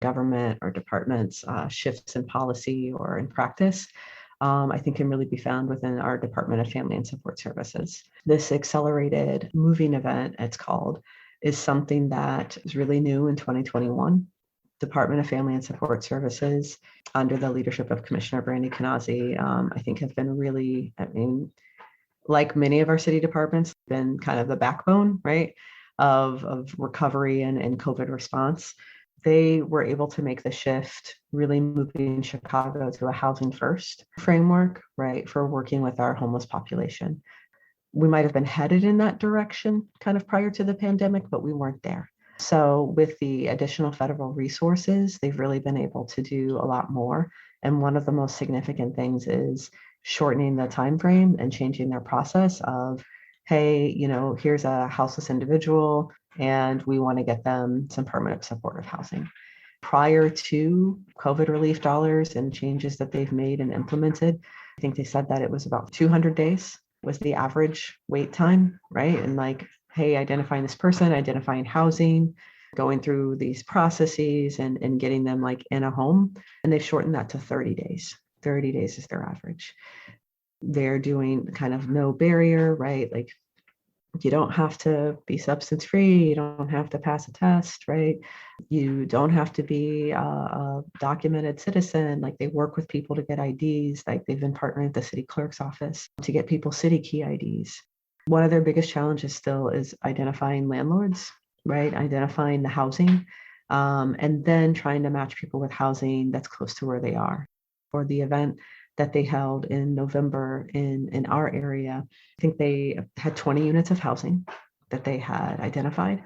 government or departments, shifts in policy or in practice, I think can really be found within our Department of Family and Support Services. This accelerated moving event, it's called, is something that is really new in 2021. Department of Family and Support Services, under the leadership of Commissioner Brandy Kanazi, I think have been really, like many of our city departments, been kind of the backbone, right, of recovery and COVID response. They were able to make the shift, really moving Chicago to a housing first framework, right, for working with our homeless population. We might have been headed in that direction kind of prior to the pandemic, but we weren't there. So with the additional federal resources, they've really been able to do a lot more. And one of the most significant things is shortening the time frame and changing their process of, hey, here's a houseless individual and we want to get them some permanent supportive housing. Prior to COVID relief dollars and changes that they've made and implemented, I think they said that it was about 200 days was the average wait time, right? And like, hey, identifying this person, identifying housing, going through these processes and getting them like in a home. And they've shortened that to 30 days. 30 days is their average. They're doing kind of no barrier, right? Like you don't have to be substance free. You don't have to pass a test, right? You don't have to be a documented citizen. Like they work with people to get IDs. Like they've been partnering with the city clerk's office to get people city key IDs. One of their biggest challenges still is identifying landlords, right? Identifying the housing, and then trying to match people with housing that's close to where they are. For the event that they held in November in our area, I think they had 20 units of housing that they had identified,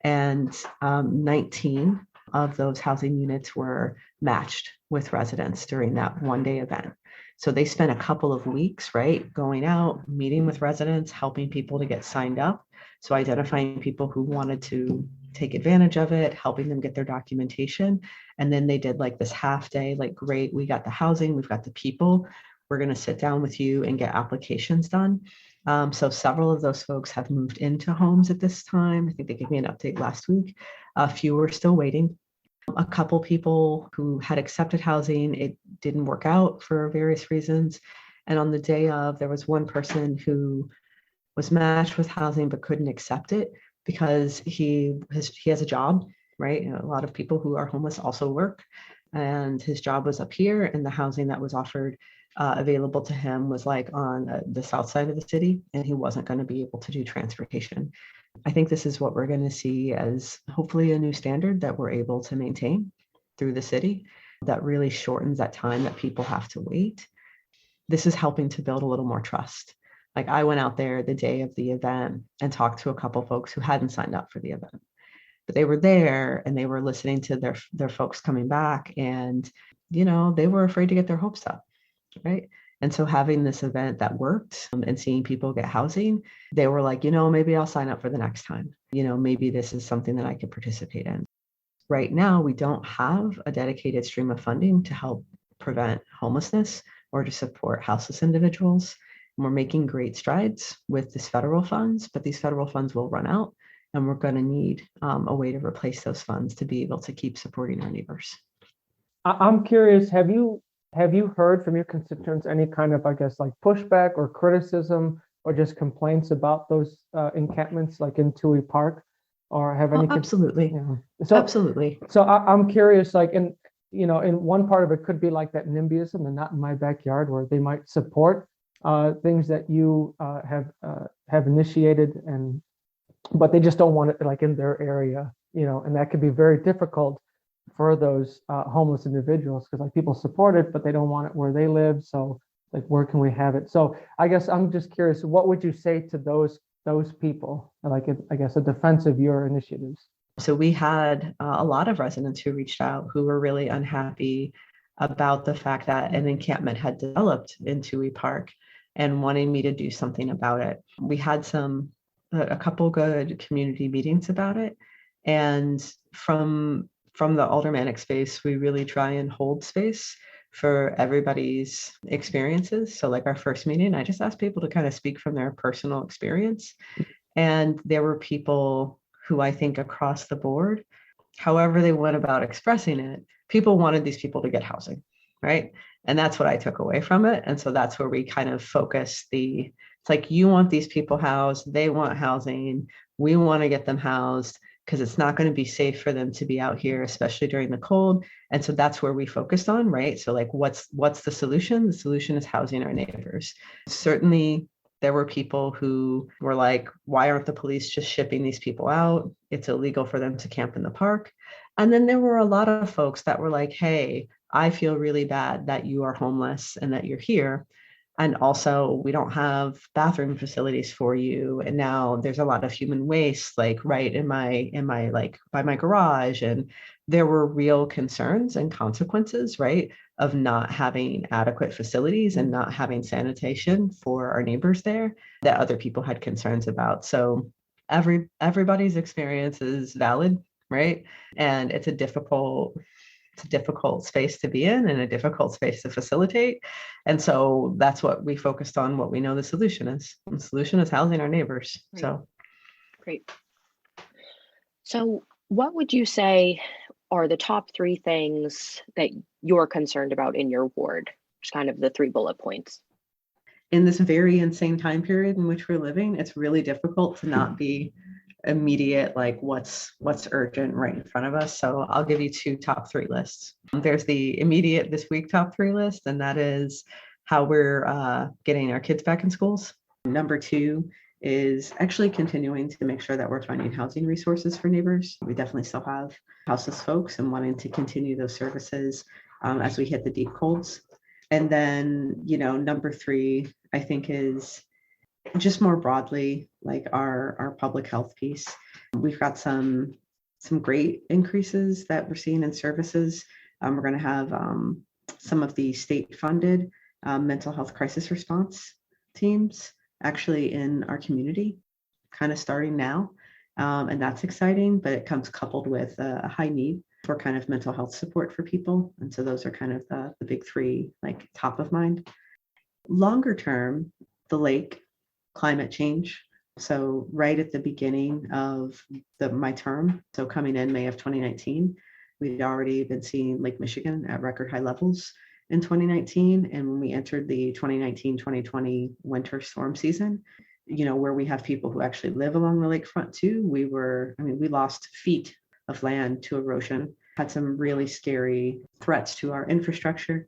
and 19 of those housing units were matched with residents during that one-day event. So they spent a couple of weeks, right, going out, meeting with residents, helping people to get signed up. So identifying people who wanted to take advantage of it, helping them get their documentation. And then they did like this half day, like, great, we got the housing, we've got the people. We're going to sit down with you and get applications done. So several of those folks have moved into homes at this time. I think they gave me an update last week. A few are still waiting. A couple people who had accepted housing, it didn't work out for various reasons. And on the day of, there was one person who was matched with housing but couldn't accept it because he has a job, right? A lot of people who are homeless also work, and his job was up here, and the housing that was offered available to him was like on the south side of the city, and he wasn't going to be able to do transportation. I think this is what we're going to see as hopefully a new standard that we're able to maintain through the city that really shortens that time that people have to wait. This is helping to build a little more trust. Like I went out there the day of the event and talked to a couple folks who hadn't signed up for the event, but they were there and they were listening to their folks coming back, and they were afraid to get their hopes up, right? And so having this event that worked and seeing people get housing, they were like, maybe I'll sign up for the next time. Maybe this is something that I could participate in. Right now, we don't have a dedicated stream of funding to help prevent homelessness or to support houseless individuals. And we're making great strides with these federal funds, but these federal funds will run out, and we're going to need a way to replace those funds to be able to keep supporting our neighbors. I'm curious, have you heard from your constituents any kind of, I guess, like pushback or criticism or just complaints about those encampments like in Toohey Park, or have any? Absolutely. So absolutely. So I'm curious, like in one part of it could be like that NIMBYism and not in my backyard, where they might support things that you have initiated, but they just don't want it like in their area, and that could be very difficult for those homeless individuals, because like people support it, but they don't want it where they live. So like, where can we have it? So I guess I'm just curious, what would you say to those people, like, I guess, a defense of your initiatives? So we had a lot of residents who reached out who were really unhappy about the fact that an encampment had developed in Toohey Park and wanting me to do something about it. We had a couple good community meetings about it. And from the aldermanic space, we really try and hold space for everybody's experiences. So like our first meeting, I just asked people to kind of speak from their personal experience. And there were people who I think across the board however they went about expressing it, people wanted these people to get housing, right? And that's what I took away from it. And so that's where we kind of focus it's like, you want these people housed, they want housing, we want to get them housed because it's not going to be safe for them to be out here, especially during the cold. And so that's where we focused on, right? So like, what's the solution? The solution is housing our neighbors. Certainly, there were people who were like, why aren't the police just shipping these people out? It's illegal for them to camp in the park. And then there were a lot of folks that were like, hey, I feel really bad that you are homeless and that you're here. And also, we don't have bathroom facilities for you. And now there's a lot of human waste, like right in my like by my garage. And there were real concerns and consequences, right, of not having adequate facilities and not having sanitation for our neighbors there that other people had concerns about. So everybody's experience is valid, right? And it's a difficult space to be in and a difficult space to facilitate. And so that's what we focused on, what we know the solution is. The solution is housing our neighbors. Right. So great. So what would you say are the top 3 things that you're concerned about in your ward? Just kind of the 3 bullet points. In this very insane time period in which we're living, it's really difficult to not be immediate, like what's urgent right in front of us. So I'll give you 2 top 3 lists. There's the immediate this week top 3 list, and that is how we're getting our kids back in schools. Number 2 is actually continuing to make sure that we're finding housing resources for neighbors. We definitely still have houseless folks and wanting to continue those services as we hit the deep colds. And then, number 3, I think, is just more broadly, like our public health piece. We've got some great increases that we're seeing in services. We're going to have some of the state-funded mental health crisis response teams actually in our community, kind of starting now. And that's exciting, but it comes coupled with a high need for kind of mental health support for people. And so those are kind of the big 3, like top of mind. Longer term, the lake, climate change. So right at the beginning of my term, so coming in May of 2019, we'd already been seeing Lake Michigan at record high levels in 2019. And when we entered the 2019-2020 winter storm season, where we have people who actually live along the lakefront too, we lost feet of land to erosion, had some really scary threats to our infrastructure.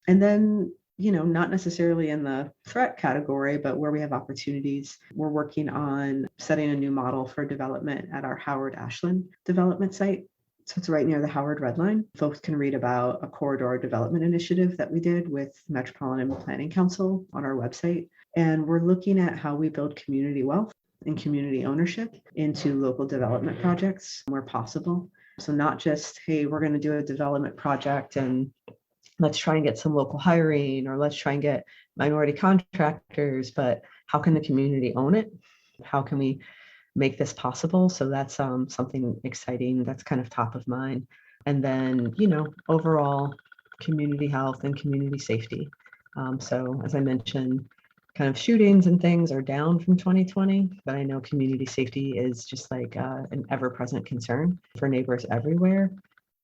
And then, not necessarily in the threat category, but where we have opportunities, we're working on setting a new model for development at our Howard Ashland development site. So it's right near the Howard Red Line. Folks can read about a corridor development initiative that we did with Metropolitan Planning Council on our website. And we're looking at how we build community wealth and community ownership into local development projects where possible. So not just, hey, we're going to do a development project and let's try and get some local hiring, or let's try and get minority contractors, but how can the community own it? How can we make this possible? So that's something exciting that's kind of top of mind. And then, overall community health and community safety. So as I mentioned, kind of shootings and things are down from 2020, but I know community safety is just like an ever-present concern for neighbors everywhere.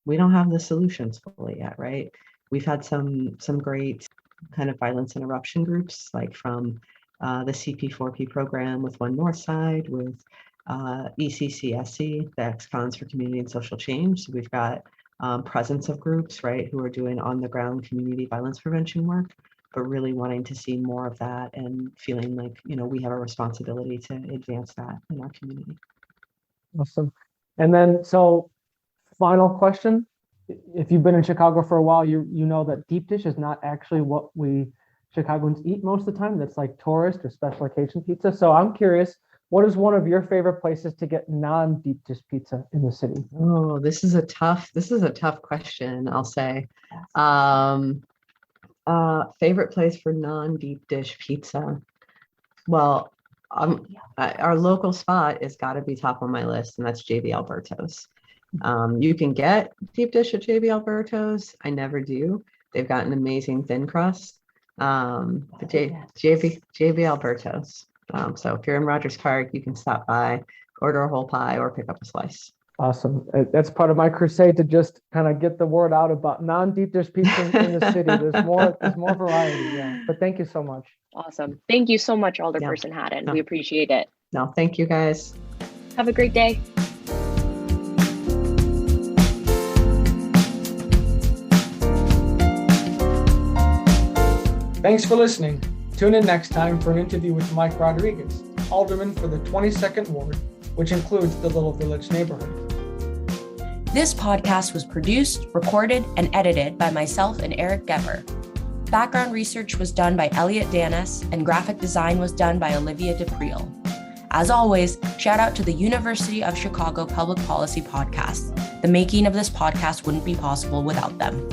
We don't have the solutions fully yet, right? We've had some great kind of violence interruption groups, like from the CP4P program with One North Side, with ECCSE, the ex-cons for community and social change. So we've got presence of groups, right, who are doing on-the-ground community violence prevention work, but really wanting to see more of that and feeling like, we have a responsibility to advance that in our community. Awesome. And then, so final question. If you've been in Chicago for a while, you know that deep dish is not actually what we Chicagoans eat most of the time. That's like tourist or special occasion pizza. So I'm curious, what is one of your favorite places to get non-deep dish pizza in the city? Oh, this is a tough question, I'll say. Favorite place for non-deep dish pizza. Well, our local spot has got to be top on my list, and that's JB Alberto's. You can get deep dish at JB Alberto's. I never do. They've got an amazing thin crust. But JB Alberto's. So if you're in Rogers Park, you can stop by, order a whole pie, or pick up a slice. Awesome. That's part of my crusade to just kind of get the word out about non-deep dish pizza in the city. There's more variety. Yeah. But thank you so much. Awesome. Thank you so much, Alderperson Hadden. We appreciate it. No, thank you guys. Have a great day. Thanks for listening. Tune in next time for an interview with Mike Rodriguez, Alderman for the 22nd Ward, which includes the Little Village neighborhood. This podcast was produced, recorded, and edited by myself and Eric Geber. Background research was done by Elliot Danis, and graphic design was done by Olivia DePriel. As always, shout out to the University of Chicago Public Policy Podcast. The making of this podcast wouldn't be possible without them.